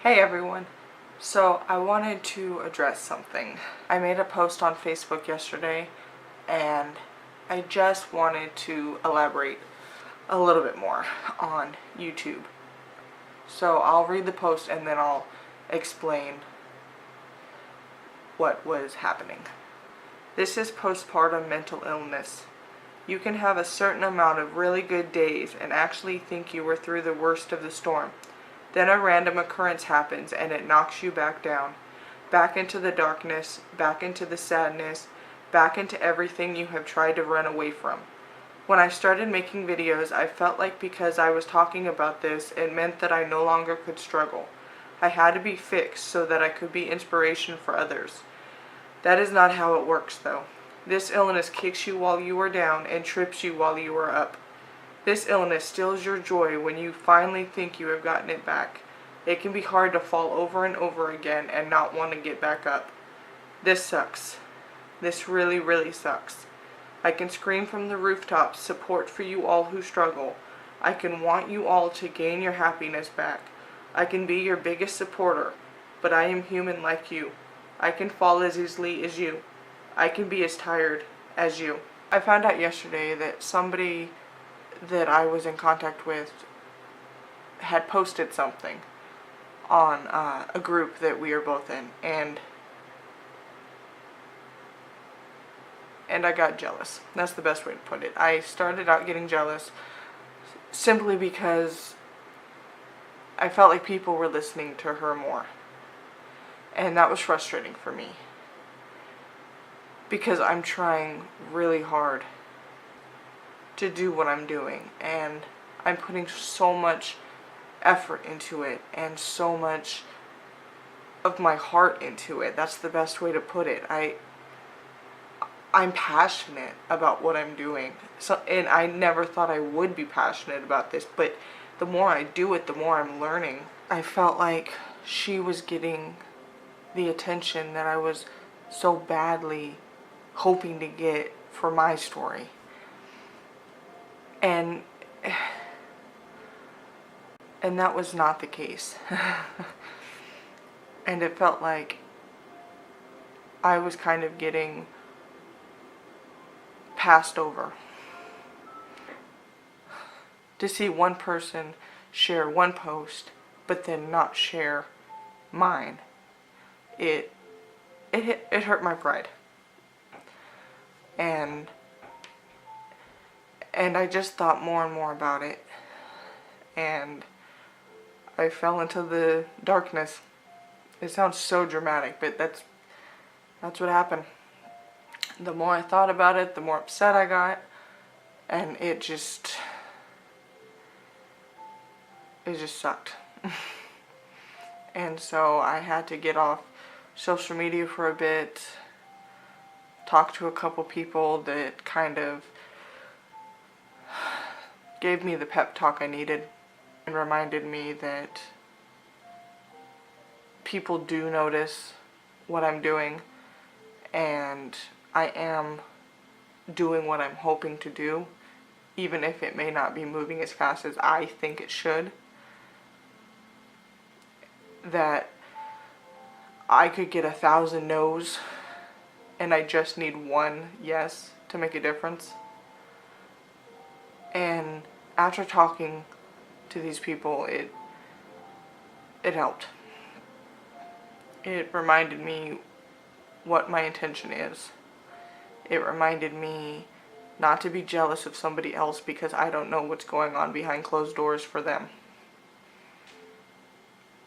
Hey everyone. So I wanted to address something. I made a post on Facebook yesterday and I just wanted to elaborate a little bit more on YouTube. So I'll read the post and then I'll explain what was happening. This is postpartum mental illness. You can have a certain amount of really good days and actually think you were through the worst of the storm. Then a random occurrence happens and it knocks you back down, back into the darkness, back into the sadness, back into everything you have tried to run away from. When I started making videos, I felt like because I was talking about this, it meant that I no longer could struggle. I had to be fixed so that I could be inspiration for others. That is not how it works though. This illness kicks you while you are down and trips you while you are up. This illness steals your joy when you finally think you have gotten it back. It can be hard to fall over and over again and not want to get back up. This sucks. This really, really sucks. I can scream from the rooftops support for you all who struggle. I can want you all to gain your happiness back. I can be your biggest supporter, but I am human like you. I can fall as easily as you. I can be as tired as you. I found out yesterday that somebody that I was in contact with had posted something on a group that we are both in, and I got jealous. That's the best way to put it. I started out getting jealous simply because I felt like people were listening to her more, and that was frustrating for me because I'm trying really hard to do what I'm doing, and I'm putting so much effort into it and so much of my heart into it. That's the best way to put it. I'm passionate about what I'm doing. And I never thought I would be passionate about this, but the more I do it, the more I'm learning. I felt like she was getting the attention that I was so badly hoping to get for my story. And that was not the case. And it felt like I was kind of getting passed over. To see one person share one post but then not share mine, it hurt my pride. And I just thought more and more about it, and I fell into the darkness. It sounds so dramatic, but that's what happened. The more I thought about it, the more upset I got, and it just sucked. And so I had to get off social media for a bit, talk to a couple people that kind of gave me the pep talk I needed and reminded me that people do notice what I'm doing, and I am doing what I'm hoping to do, even if it may not be moving as fast as I think it should. That I could get 1,000 no's and I just need one yes to make a difference. And after talking to these people, it helped. It reminded me what my intention is. It reminded me not to be jealous of somebody else because I don't know what's going on behind closed doors for them.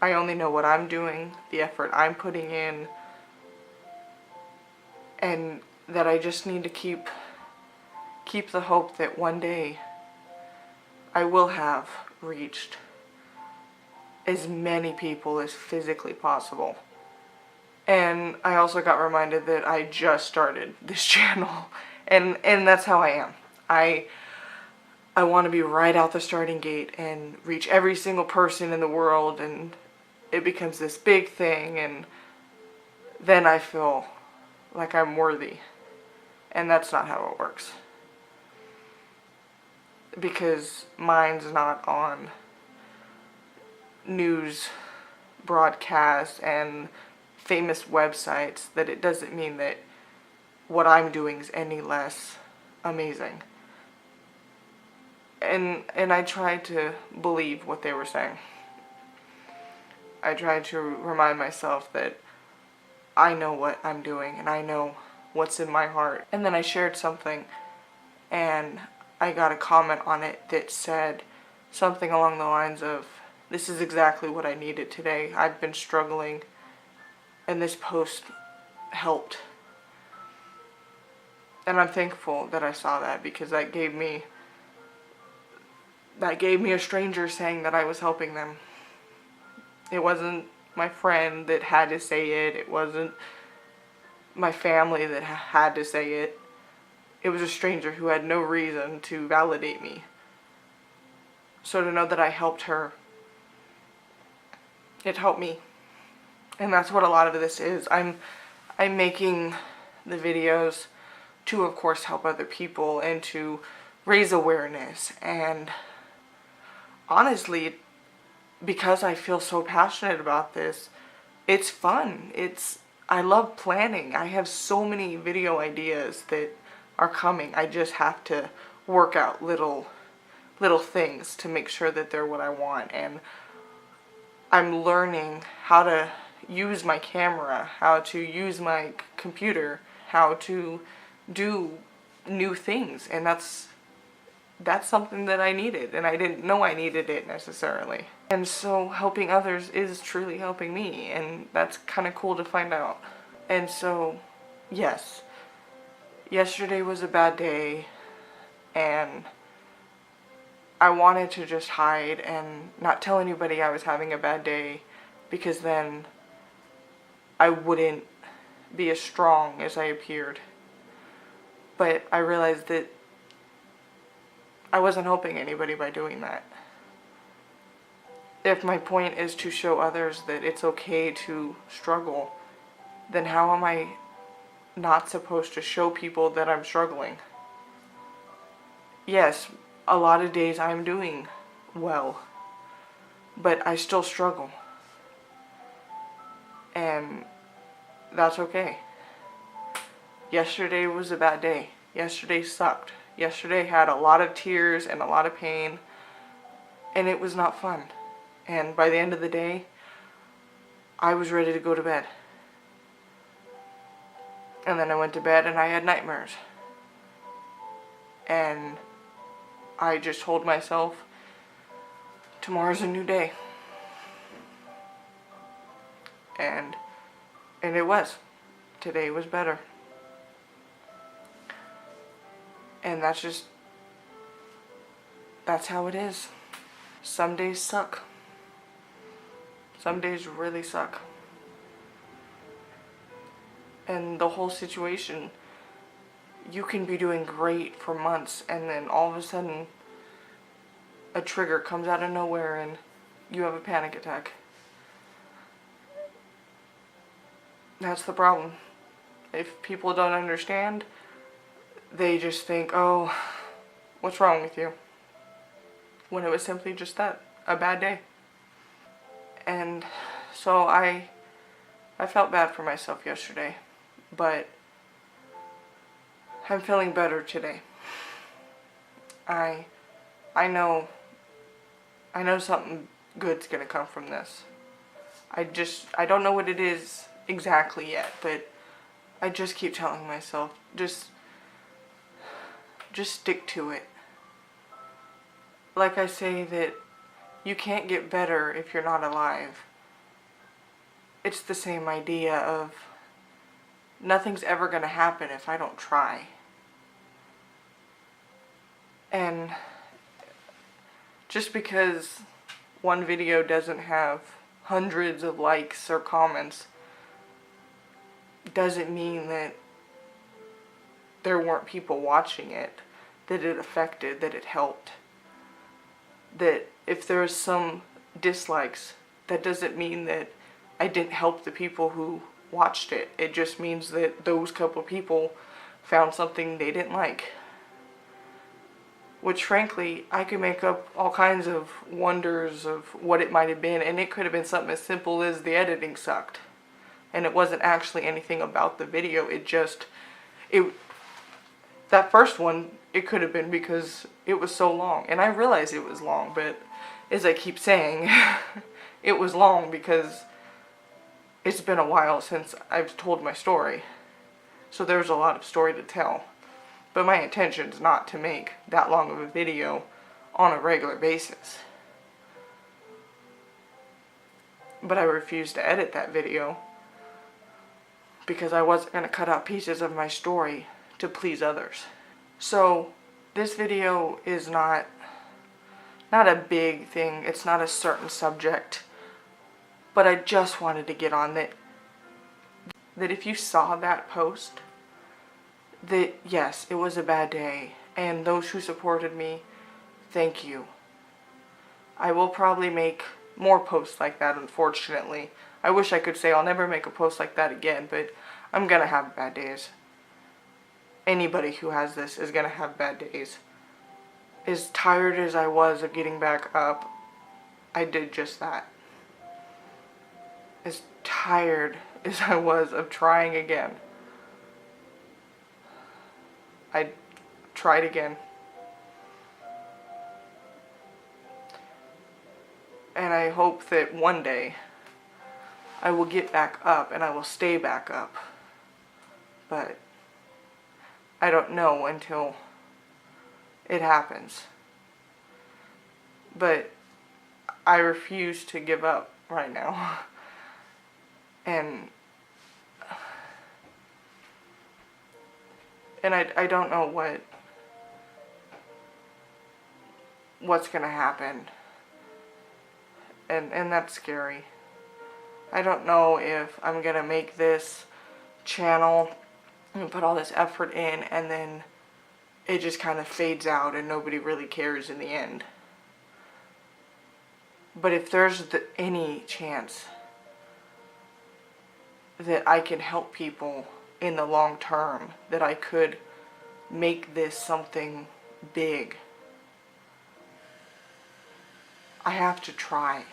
I only know what I'm doing, the effort I'm putting in, and that I just need to keep the hope that one day I will have reached as many people as physically possible. And I also got reminded that I just started this channel, and that's how I am. I want to be right out the starting gate and reach every single person in the world, and it becomes this big thing, and then I feel like I'm worthy. And that's not how it works. Because mine's not on news broadcasts and famous websites, that it doesn't mean that what I'm doing is any less amazing. And I tried to believe what they were saying. I tried to remind myself that I know what I'm doing and I know what's in my heart. And then I shared something and I got a comment on it that said something along the lines of, "This is exactly what I needed today. I've been struggling and this post helped." And I'm thankful that I saw that, because that gave me a stranger saying that I was helping them. It wasn't my friend that had to say it. It wasn't my family that had to say it. It was a stranger who had no reason to validate me. So to know that I helped her, it helped me. And that's what a lot of this is. I'm making the videos to, of course, help other people and to raise awareness. And honestly, because I feel so passionate about this, it's fun. I love planning. I have so many video ideas that are coming. I just have to work out little things to make sure that they're what I want. And I'm learning how to use my camera, how to use my computer, how to do new things. And that's something that I needed, and I didn't know I needed it necessarily. And so helping others is truly helping me, and that's kind of cool to find out. And so, yes, yesterday was a bad day, and I wanted to just hide and not tell anybody I was having a bad day, because then I wouldn't be as strong as I appeared. But I realized that I wasn't helping anybody by doing that. If my point is to show others that it's okay to struggle, then how am I not supposed to show people that I'm struggling? Yes, a lot of days I'm doing well, but I still struggle. And that's okay. Yesterday was a bad day. Yesterday sucked. Yesterday had a lot of tears and a lot of pain, and it was not fun. And by the end of the day, I was ready to go to bed. And then I went to bed and I had nightmares. And I just told myself, tomorrow's a new day. And it was. Today was better. And that's how it is. Some days suck. Some days really suck. And the whole situation, you can be doing great for months, and then all of a sudden a trigger comes out of nowhere and you have a panic attack. That's the problem. If people don't understand, they just think, "Oh, what's wrong with you?" When it was simply just that, a bad day. And so I felt bad for myself yesterday, but I'm feeling better today. I know something good's gonna come from this. I don't know what it is exactly yet, but I just keep telling myself, just stick to it. Like I say that you can't get better if you're not alive. It's the same idea of nothing's ever going to happen if I don't try. And just because one video doesn't have hundreds of likes or comments doesn't mean that there weren't people watching it, that it affected, that it helped. That if there's some dislikes, that doesn't mean that I didn't help the people who watched it. It just means that those couple people found something they didn't like. which frankly, I could make up all kinds of wonders of what it might have been, and it could have been something as simple as the editing sucked. And it wasn't actually anything about the video, that first one, it could have been because it was so long. And I realize it was long, but as I keep saying, it was long because it's been a while since I've told my story. So there's a lot of story to tell. But my intention is not to make that long of a video on a regular basis. But I refused to edit that video because I wasn't going to cut out pieces of my story to please others. So this video is not a big thing. It's not a certain subject. But I just wanted to get on that if you saw that post, that yes, it was a bad day, and those who supported me, thank you. I will probably make more posts like that, unfortunately. I wish I could say I'll never make a post like that again, but I'm gonna have bad days. Anybody who has this is gonna have bad days. As tired as I was of getting back up, I did just that. As tired as I was of trying again, I tried again. And I hope that one day I will get back up and I will stay back up. But I don't know until it happens. But I refuse to give up right now. And I don't know what's gonna happen. And that's scary. I don't know if I'm gonna make this channel and put all this effort in and then it just kind of fades out and nobody really cares in the end. But if there's any chance that I can help people in the long term, that I could make this something big, I have to try.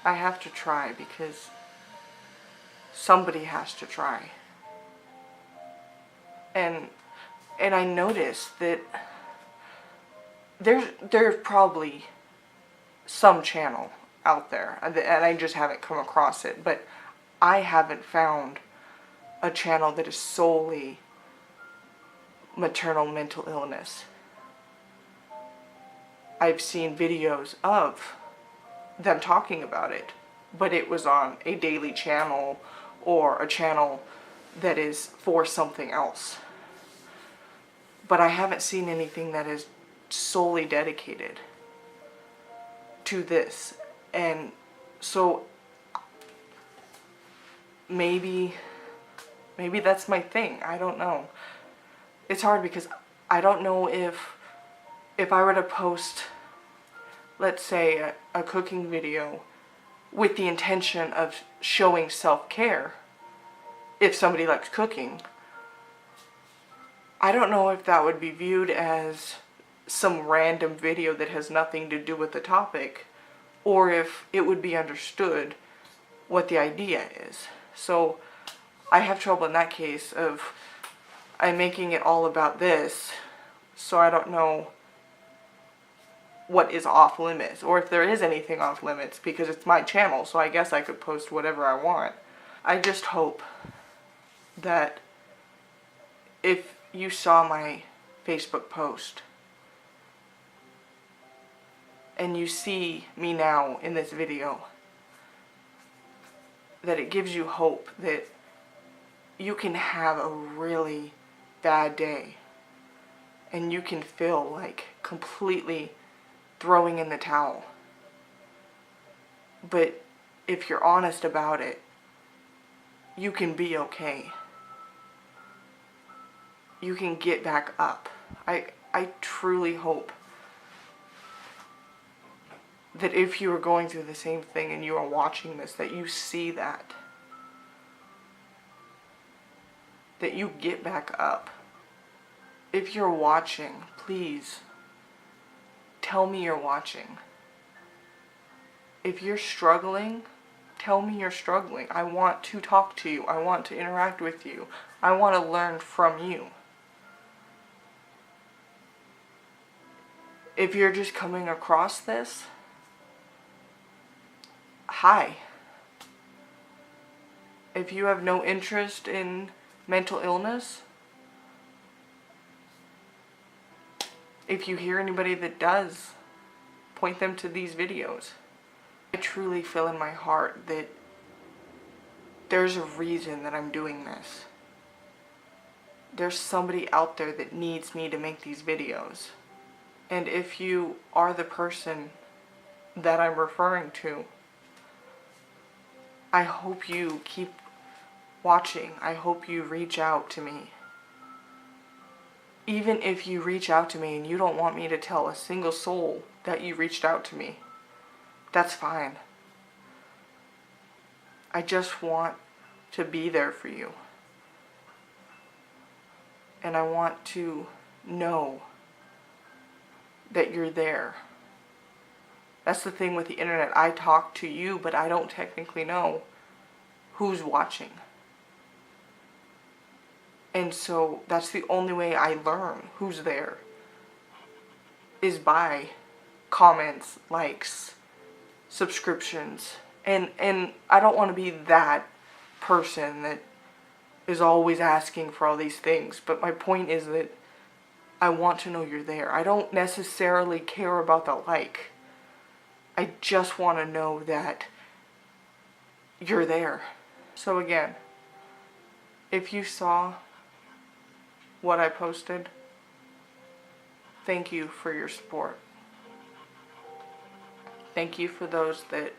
I have to try because somebody has to try. And I noticed that there's probably some channel out there, and I just haven't come across it, but I haven't found a channel that is solely maternal mental illness. I've seen videos of them talking about it, but it was on a daily channel or a channel that is for something else. But I haven't seen anything that is solely dedicated to this. And so maybe that's my thing. I don't know. It's hard because I don't know if I were to post, let's say, a cooking video with the intention of showing self-care, if somebody likes cooking, I don't know if that would be viewed as some random video that has nothing to do with the topic, or if it would be understood what the idea is. So I have trouble in that case of I'm making it all about this, so I don't know what is off limits, or if there is anything off limits, because it's my channel, so I guess I could post whatever I want. I just hope that if you saw my Facebook post and you see me now in this video, that it gives you hope that you can have a really bad day and you can feel like completely throwing in the towel. But if you're honest about it, you can be okay. You can get back up. I truly hope that if you are going through the same thing and you are watching this, that you see that. that you get back up. If you're watching, please tell me you're watching. If you're struggling, tell me you're struggling. I want to talk to you. I want to interact with you. I want to learn from you. If you're just coming across this, hi. If you have no interest in mental illness, if you hear anybody that does, point them to these videos. I truly feel in my heart that there's a reason that I'm doing this. There's somebody out there that needs me to make these videos. And if you are the person that I'm referring to, I hope you keep watching. I hope you reach out to me. Even if you reach out to me and you don't want me to tell a single soul that you reached out to me, that's fine. I just want to be there for you. And I want to know that you're there. That's the thing with the internet. I talk to you, but I don't technically know who's watching. And so that's the only way I learn who's there, is by comments, likes, subscriptions. And I don't want to be that person that is always asking for all these things. But my point is that I want to know you're there. I don't necessarily care about the like. I just want to know that you're there. So again, if you saw what I posted, thank you for your support. Thank you for those that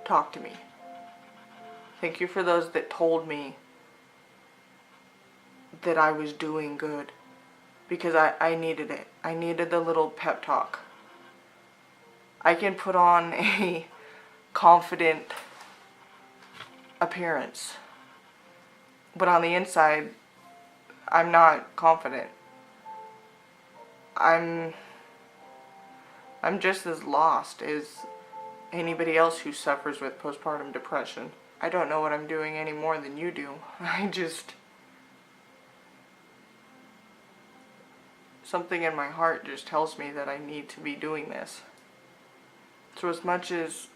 talked to me. Thank you for those that told me that I was doing good. Because I needed it. I needed the little pep talk. I can put on a confident appearance, but on the inside, I'm not confident. I'm just as lost as anybody else who suffers with postpartum depression. I don't know what I'm doing any more than you do. Something in my heart just tells me that I need to be doing this. So as much as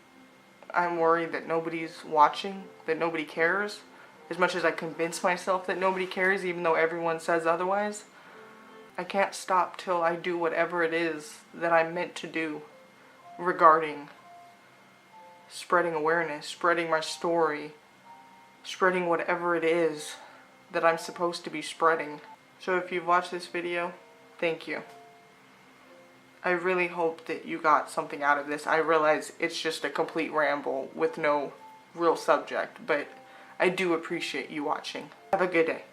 I'm worried that nobody's watching, that nobody cares, as much as I convince myself that nobody cares even though everyone says otherwise, I can't stop till I do whatever it is that I'm meant to do regarding spreading awareness, spreading my story, spreading whatever it is that I'm supposed to be spreading. So if you've watched this video, thank you. I really hope that you got something out of this. I realize it's just a complete ramble with no real subject, but I do appreciate you watching. Have a good day.